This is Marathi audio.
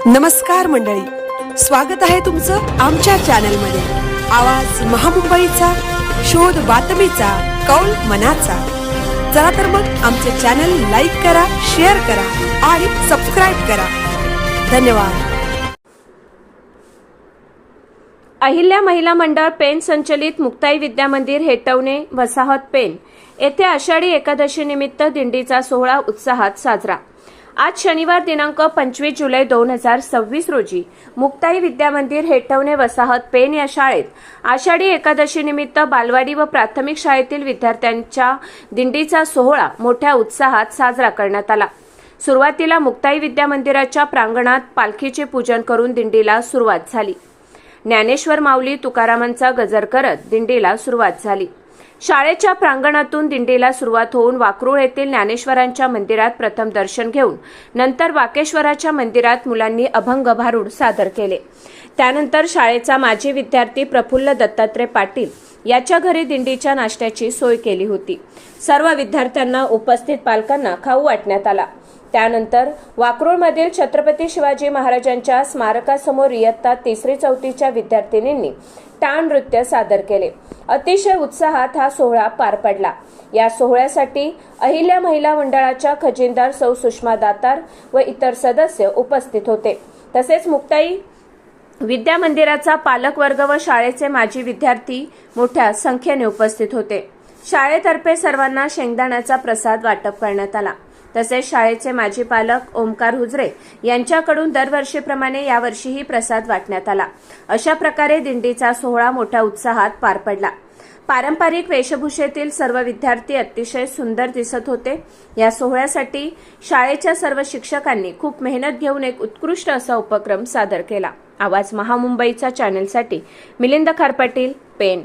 नमस्कार मंडळी, स्वागत आहे तुमचं आमच्या चॅनलमध्ये। आवाज महामुंबईचा, शोध बातमीचा, कौल मनाचा। चला तर मग आमचे चॅनल लाईक करा, शेअर करा आणि सबस्क्राइब करा। धन्यवाद। अहिल्या महिला मंडळ पेन संचलित मुक्ताई विद्या मंदिर हेटवणे वसाहत पेन येथे आषाढी एकादशी निमित्त दिंडीचा सोहळा उत्साहात साजरा। आज शनिवार दिनांक 25 जुलै 2026 रोजी मुक्ताई विद्या मंदिर हेटवणे वसाहत पेन या शाळेत आषाढी एकादशी निमित्त बालवाडी व प्राथमिक शाळेतील विद्यार्थ्यांच्या दिंडीचा सोहळा मोठ्या उत्साहात साजरा करण्यात आला। सुरुवातीला मुक्ताई विद्या मंदिराच्या प्रांगणात पालखीचे पूजन करून दिंडीला सुरुवात झाली। ज्ञानेश्वर माऊली तुकारामांचा गजर करत दिंडीला सुरुवात झाली। शाळेच्या प्रांगणातून दिंडीला सुरुवात होऊन वाकरूळ येथील ज्ञानेश्वरांच्या मंदिरात प्रथम दर्शन घेऊन नंतर वाकेश्वराच्या मंदिरात मुलांनी अभंग भारूड सादर केले। त्यानंतर शाळेचा माजी विद्यार्थी प्रफुल्ल दत्तात्रय पाटील याच्या घरी दिंडीच्या नाश्त्याची सोय केली होती। सर्व विद्यार्थ्यांना उपस्थित पालकांना खाऊ वाटण्यात आला। त्यानंतर वाकरूळमधील छत्रपती शिवाजी महाराजांच्या स्मारकासमोर इयत्ता 3री-4थीच्या विद्यार्थिनींनी टाळ नृत्य सादर केले। अतिशय उत्साहात हा सोहळा पार पडला। या सोहळ्यासाठी अहिल्या महिला मंडळाच्या खजिनदार सौ सुषमा दातार व इतर सदस्य उपस्थित होते। तसेच मुक्ताई विद्या मंदिराचा पालक वर्ग व शाळेचे माजी विद्यार्थी मोठ्या संख्येने उपस्थित होते। शाळेतर्फे सर्वांना शेंगदाण्याचा प्रसाद वाटप करण्यात आला। तसेच शाळेचे माजी पालक ओमकार हुजरे यांच्याकडून दरवर्षीप्रमाणे यावर्षीही प्रसाद वाटण्यात आला। अशा प्रकारे दिंडीचा सोहळा मोठ्या उत्साहात पार पडला। पारंपरिक वेशभूषेतील सर्व विद्यार्थी अतिशय सुंदर दिसत होते। या सोहळ्यासाठी शाळेच्या सर्व शिक्षकांनी खूप मेहनत घेऊन एक उत्कृष्ट असा उपक्रम सादर केला। आवाज महामुंबईचा चॅनलसाठी मिलिंद खारपाटील, पेन।